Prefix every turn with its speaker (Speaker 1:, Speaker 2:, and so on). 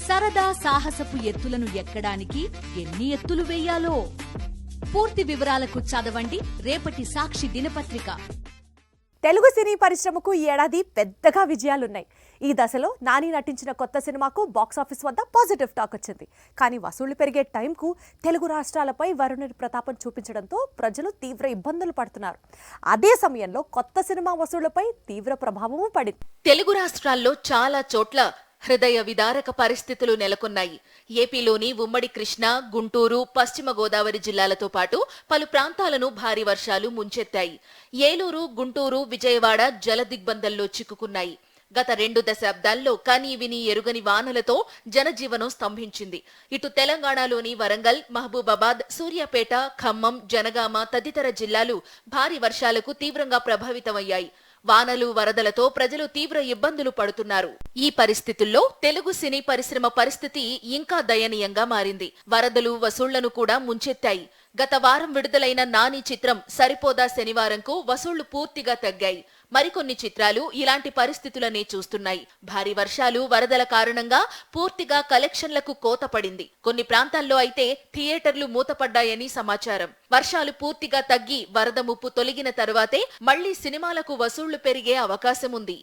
Speaker 1: సరదా సాహసపు ఎత్తులను ఎక్కడానికి ఎన్ని ఎత్తులు వేయాలో పూర్తి వివరాలకు చదవండి రేపటి సాక్షి దినపత్రిక.
Speaker 2: తెలుగు సినీ పరిశ్రమకు ఈ ఏడాది పెద్దగా విజయాలున్నాయి. ఈ దశలో నాని నటించిన కొత్త సినిమాకు బాక్సాఫీస్ వద్ద పాజిటివ్ టాక్ వచ్చింది. కానీ వసూళ్లు పెరిగే టైంకు తెలుగు రాష్ట్రాలపై వరుణుడి ప్రతాపం చూపించడంతో ప్రజలు తీవ్ర ఇబ్బందులు పడుతున్నారు. అదే సమయంలో కొత్త సినిమా వసూళ్లపై తీవ్ర ప్రభావము పడింది.
Speaker 3: తెలుగు రాష్ట్రాల్లో చాలా చోట్ల హృదయ విదారక పరిస్థితులు నెలకొన్నాయి. ఏపీలోని ఉమ్మడి కృష్ణా, గుంటూరు, పశ్చిమ గోదావరి జిల్లాలతో పాటు పలు ప్రాంతాలను భారీ వర్షాలు ముంచెత్తాయి. ఏలూరు, గుంటూరు, విజయవాడ జలదిగ్బంధంలో చిక్కుకున్నాయి. గత 2 దశాబ్దాల్లో కనీ విని ఎరుగని వానలతో జనజీవనం స్తంభించింది. ఇటు తెలంగాణలోని వరంగల్, మహబూబాబాద్, సూర్యాపేట, ఖమ్మం, జనగామ తదితర జిల్లాలు భారీ వర్షాలకు తీవ్రంగా ప్రభావితమయ్యాయి. వానలు, వరదలతో ప్రజలు తీవ్ర ఇబ్బందులు పడుతున్నారు. ఈ పరిస్థితుల్లో తెలుగు సినీ పరిశ్రమ పరిస్థితి ఇంకా దయనీయంగా మారింది. వరదలు వసూళ్లను కూడా ముంచెత్తాయి. గత వారం విడుదలైన నాని చిత్రం సరిపోదా శనివారంకు వసూళ్లు పూర్తిగా తగ్గాయి. మరికొన్ని చిత్రాలు ఇలాంటి పరిస్థితులనే చూస్తున్నాయి. భారీ వర్షాలు, వరదల కారణంగా పూర్తిగా కలెక్షన్లకు కోత పడింది. కొన్ని ప్రాంతాల్లో అయితే థియేటర్లు మూతపడ్డాయని సమాచారం. వర్షాలు పూర్తిగా తగ్గి వరద ముప్పు తొలగిన తరువాతే మళ్లీ సినిమాలకు వసూళ్లు పెరిగే అవకాశం ఉంది.